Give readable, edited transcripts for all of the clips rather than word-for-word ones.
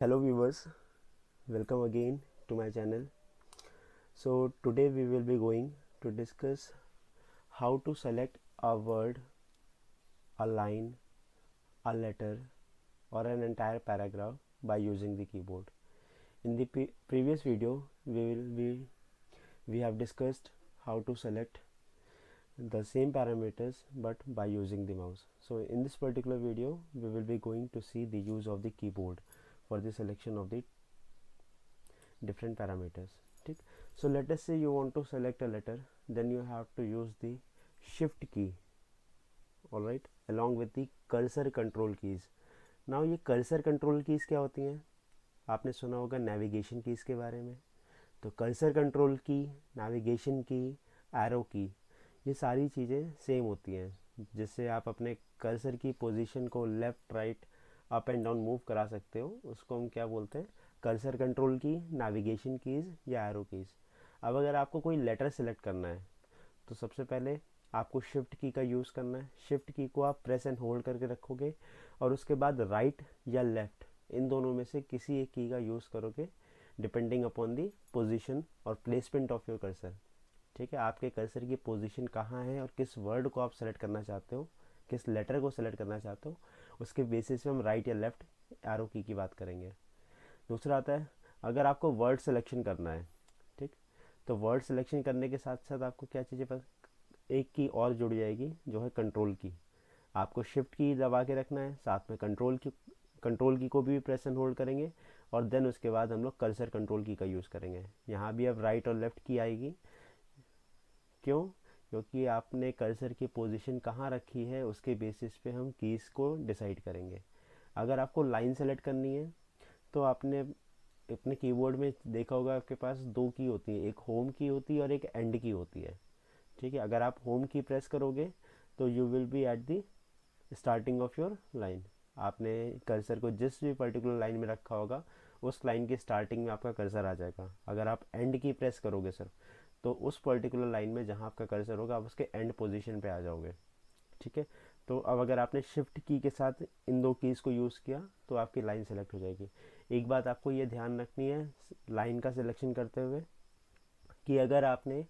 Hello viewers, welcome again to my channel. So today we will be going to discuss how to select a word, a line, a letter or an entire paragraph by using the keyboard. In the previous video we have discussed how to select the same parameters but by using the mouse. So in this particular video we will be going to see the use of the keyboard for the selection of the different parameters. ठीक. So let us say you want to select a letter, then you have to use the shift key, all right, along with the cursor control keys. Now ये cursor control keys क्या होती हैं? आपने सुना होगा navigation keys के बारे में. तो कर्सर कंट्रोल की, नेविगेशन की, एरो की, ये सारी चीज़ें सेम होती हैं, जिससे आप अपने कर्सर की पोजीशन को left right up and down move करा सकते हो. उसको हम क्या बोलते हैं? कर्सर कंट्रोल की, नेविगेशन कीज़ या एरो कीज़. अब अगर आपको कोई लेटर सेलेक्ट करना है तो सबसे पहले आपको शिफ्ट की का यूज़ करना है. शिफ्ट की को आप प्रेस एंड होल्ड करके रखोगे और उसके बाद राइट या लेफ़्ट इन दोनों में से किसी एक की का यूज़ करोगे डिपेंडिंग अपॉन दी पोजीशन और प्लेसमेंट ऑफ योर कर्सर. ठीक है, आपके कर्सर की पोजीशन कहाँ है और किस वर्ड को आप सेलेक्ट करना चाहते हो, किस लेटर को सेलेक्ट करना चाहते हो, उसके बेसिस पे हम राइट या लेफ़्ट एरो की बात करेंगे. दूसरा आता है अगर आपको वर्ड सिलेक्शन करना है. ठीक, तो वर्ड सिलेक्शन करने के साथ साथ आपको क्या चीज़ें एक की और जुड़ जाएगी जो है कंट्रोल की. आपको शिफ्ट की दबा के रखना है, साथ में कंट्रोल की को भी प्रेस एंड होल्ड करेंगे और देन उसके बाद हम लोग कर्सर कंट्रोल की का यूज़ करेंगे. यहाँ भी अब राइट और लेफ़्ट की आएगी. क्यों? क्योंकि आपने कर्सर की पोजीशन कहाँ रखी है उसके बेसिस पे हम कीज़ को डिसाइड करेंगे. अगर आपको लाइन सेलेक्ट करनी है तो आपने अपने कीबोर्ड में देखा होगा आपके पास दो की होती है, एक होम की होती है और एक एंड की होती है. ठीक है, अगर आप होम की प्रेस करोगे तो you will be at the starting of your line. आपने कर्सर को जिस भी पर्टिकुलर लाइन में रखा होगा उस लाइन की स्टार्टिंग में आपका कर्सर आ जाएगा. अगर आप एंड की प्रेस करोगे सर तो उस पर्टिकुलर लाइन में जहाँ आपका कर्सर होगा आप उसके एंड पोजीशन पे आ जाओगे. ठीक है, तो अब अगर आपने शिफ्ट की के साथ इन दो कीज़ को यूज़ किया तो आपकी लाइन सेलेक्ट हो जाएगी. एक बात आपको ये ध्यान रखनी है लाइन का सिलेक्शन करते हुए कि अगर आपने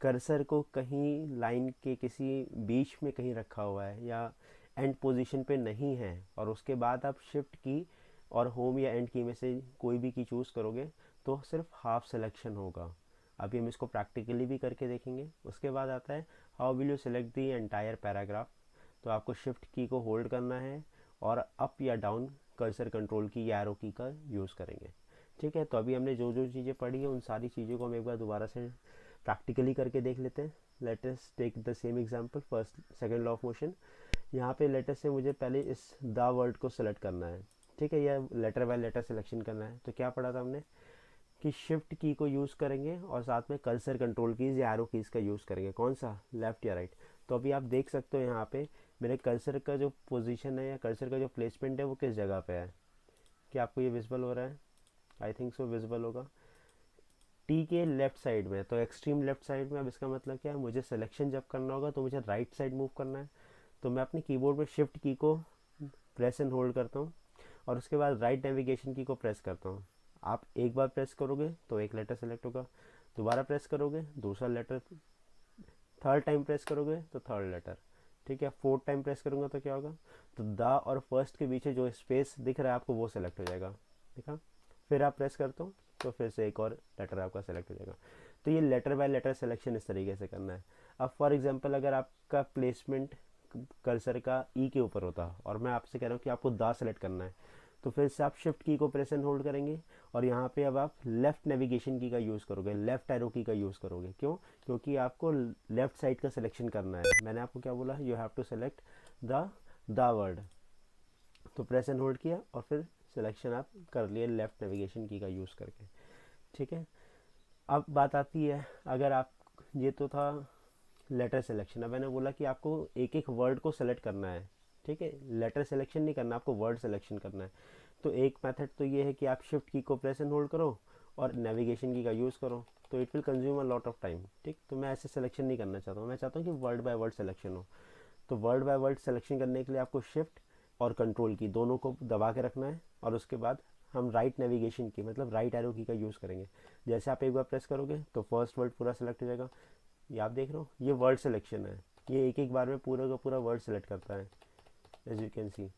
कर्सर को कहीं लाइन के किसी बीच में कहीं रखा हुआ है या एंड पोजीशन पे नहीं है और उसके बाद आप शिफ्ट की और होम या एंड की में से कोई भी की चूज़ करोगे तो सिर्फ हाफ सिलेक्शन होगा. अभी हम इसको प्रैक्टिकली भी करके देखेंगे. उसके बाद आता है how will you select the entire paragraph. तो आपको शिफ्ट की को होल्ड करना है और अप या डाउन कर्सर कंट्रोल की या एरो की का यूज़ करेंगे. ठीक है, तो अभी हमने जो जो चीज़ें पढ़ी है उन सारी चीज़ों को हम एक बार दोबारा से प्रैक्टिकली करके देख लेते हैं. Let us take the same example first second law of motion. यहाँ पे लेटर से मुझे पहले इस द वर्ड को सेलेक्ट करना है. ठीक है, यह लेटर बाय लेटर सिलेक्शन करना है. तो क्या पढ़ा था हमने कि शिफ्ट की को यूज़ करेंगे और साथ में कर्सर कंट्रोल कीज़ या एरो कीज़ का यूज़ करेंगे. कौन सा? लेफ़्ट या राइट. तो अभी आप देख सकते हो यहाँ पे मेरे कर्सर का जो पोजीशन है या कर्सर का जो प्लेसमेंट है वो किस जगह पे है. क्या आपको ये विजिबल हो रहा है? आई थिंक सो विजिबल होगा. टी के लेफ्ट साइड में, तो एक्सट्रीम लेफ्ट साइड में. अब इसका मतलब क्या है, मुझे सिलेक्शन जब करना होगा तो मुझे राइट साइड मूव करना है. तो मैं अपने कीबोर्ड में शिफ्ट की को प्रेस एंड होल्ड करता हूँ और उसके बाद राइट नेविगेशन की को प्रेस करता हूँ. आप एक बार प्रेस करोगे तो एक लेटर सेलेक्ट होगा, दोबारा प्रेस करोगे दूसरा लेटर, थर्ड टाइम प्रेस करोगे तो थर्ड लेटर. ठीक है, फोर्थ टाइम प्रेस करूँगा तो क्या होगा, तो द और फर्स्ट के बीच जो स्पेस दिख रहा है आपको वो सेलेक्ट हो जाएगा. देखा, फिर आप प्रेस करते हो तो फिर से एक और लेटर आपका सेलेक्ट हो जाएगा. तो ये लेटर बाय लेटर सिलेक्शन इस तरीके से करना है. अब फॉर एग्जांपल अगर आपका प्लेसमेंट कर्सर का ई के ऊपर होता और मैं आपसे कह रहा हूँ कि आपको द सेलेक्ट करना है, तो फिर से आप शिफ्ट की को प्रेस एंड होल्ड करेंगे और यहाँ पे अब आप लेफ़्ट नेविगेशन की का यूज़ करोगे, लेफ़्ट एरो की का यूज़ करोगे. क्यों? क्योंकि आपको लेफ़्ट साइड का सिलेक्शन करना है. मैंने आपको क्या बोला, you have to select the word. तो प्रेस एंड होल्ड किया और फिर सिलेक्शन आप कर लिए लेफ़्ट नेविगेशन की का यूज़ करके. ठीक है, अब बात आती है अगर आप, ये तो था लेटर सिलेक्शन. अब मैंने बोला कि आपको एक एक वर्ड को सेलेक्ट करना है. ठीक है, लेटर सिलेक्शन नहीं करना, आपको वर्ड सिलेक्शन करना है. तो एक मेथड तो ये है कि आप शिफ्ट की को प्रेस एंड होल्ड करो और नेविगेशन की का यूज़ करो. तो it will consume a lot of time. ठीक, तो मैं ऐसे सिलेक्शन नहीं करना चाहता हूँ. मैं चाहता हूँ कि वर्ड बाय वर्ड सिलेक्शन हो. तो वर्ड बाय वर्ड सिलेक्शन करने के लिए आपको शिफ्ट और कंट्रोल की दोनों को दबा के रखना है और उसके बाद हम राइट नेविगेशन की मतलब राइट एरो की का यूज़ करेंगे। जैसे आप एक बार प्रेस करोगे तो फर्स्ट वर्ड पूरा सेलेक्ट हो जाएगा। ये आप देख रहे हो, ये वर्ड सिलेक्शन है, ये एक एक बार में पूरा का पूरा वर्ड सेलेक्ट करता है, as you can see.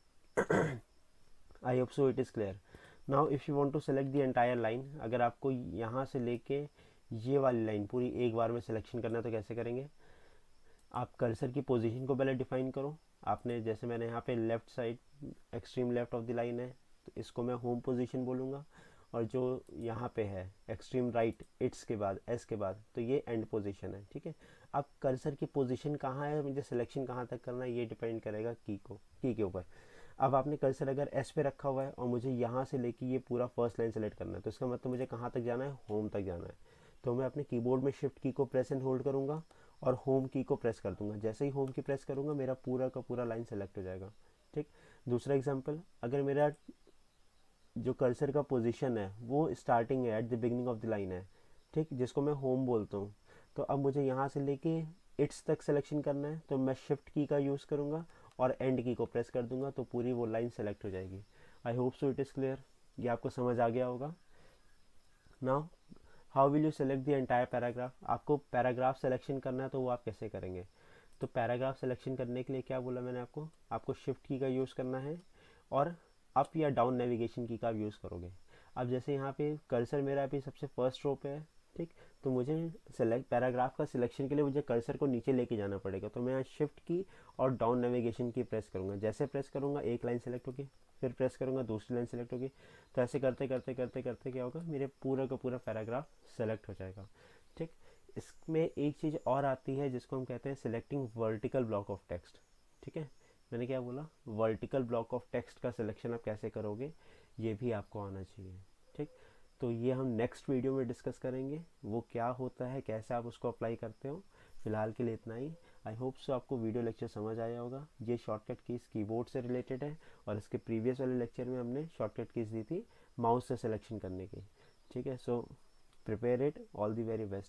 I hope so it is clear. Now if you want to select the entire line, अगर आपको यहाँ से लेके ये वाली लाइन पूरी एक बार में सिलेक्शन करना है तो कैसे करेंगे? आप कर्सर की पोजीशन को पहले डिफाइन करो। आपने जैसे मैंने यहाँ पे left side extreme left of the line है तो इसको मैं होम पोजीशन बोलूँगा, और जो यहाँ पे है एक्सट्रीम राइट इट्स के बाद एस के बाद तो ये एंड पोजीशन है, ठीक है। अब कर्सर की पोजीशन कहाँ है, मुझे सिलेक्शन कहाँ तक करना है, ये डिपेंड करेगा की के ऊपर। अब आपने कर्सर अगर एस पे रखा हुआ है और मुझे यहाँ से लेके ये पूरा फर्स्ट लाइन सेलेक्ट करना है तो इसका मतलब मुझे कहाँ तक जाना है, होम तक जाना है। तो मैं अपने कीबोर्ड में शिफ्ट की को प्रेस एंड होल्ड करूँगा और होम की को प्रेस कर दूंगा। जैसे ही होम की प्रेस करूँगा मेरा पूरा का पूरा लाइन सेलेक्ट हो जाएगा, ठीक। दूसरा एग्जांपल, अगर मेरा जो कर्सर का पोजीशन है वो स्टार्टिंग है, at the beginning of the line है, ठीक, जिसको मैं होम बोलता हूँ, तो अब मुझे यहाँ से लेके इट्स तक सिलेक्शन करना है तो मैं शिफ्ट की का यूज़ करूँगा और एंड की को प्रेस कर दूंगा तो पूरी वो लाइन सेलेक्ट हो जाएगी। आई hope so it is clear, ये आपको समझ आ गया होगा। Now how will you select the entire paragraph? आपको पैराग्राफ सिलेक्शन करना है तो वो आप कैसे करेंगे? तो पैराग्राफ सिलेक्शन करने के लिए क्या बोला मैंने आपको शिफ्ट की का यूज़ करना है और अप या डाउन नेविगेशन की का आप यूज़ करोगे। अब जैसे यहाँ पे कर्सर मेरा अभी सबसे फर्स्ट रो पे है, ठीक, तो मुझे सेलेक्ट पैराग्राफ का सिलेक्शन के लिए मुझे कर्सर को नीचे लेके जाना पड़ेगा, तो मैं शिफ्ट की और डाउन नेविगेशन की प्रेस करूँगा। जैसे प्रेस करूँगा एक लाइन सेलेक्ट होगी, फिर प्रेस करूँगा दूसरी लाइन सेलेक्ट होगी, तो ऐसे करते करते करते करते क्या होगा, मेरे पूरा का पूरा पैराग्राफ सेलेक्ट हो जाएगा, ठीक। इसमें एक चीज़ और आती है जिसको हम कहते हैं selecting vertical block of text, ठीक है। मैंने क्या बोला, वर्टिकल ब्लॉक ऑफ टेक्स्ट का सिलेक्शन आप कैसे करोगे ये भी आपको आना चाहिए, ठीक। तो ये हम नेक्स्ट वीडियो में डिस्कस करेंगे वो क्या होता है, कैसे आप उसको अप्लाई करते हो। फिलहाल के लिए इतना ही। आई होप सो आपको वीडियो लेक्चर समझ आया होगा। ये शॉर्टकट कीज़ कीबोर्ड से रिलेटेड है और इसके प्रीवियस वाले लेक्चर में हमने शॉर्टकट कीज़ दी थी माउस से सिलेक्शन करने की, ठीक है। So prepare it, all the very best.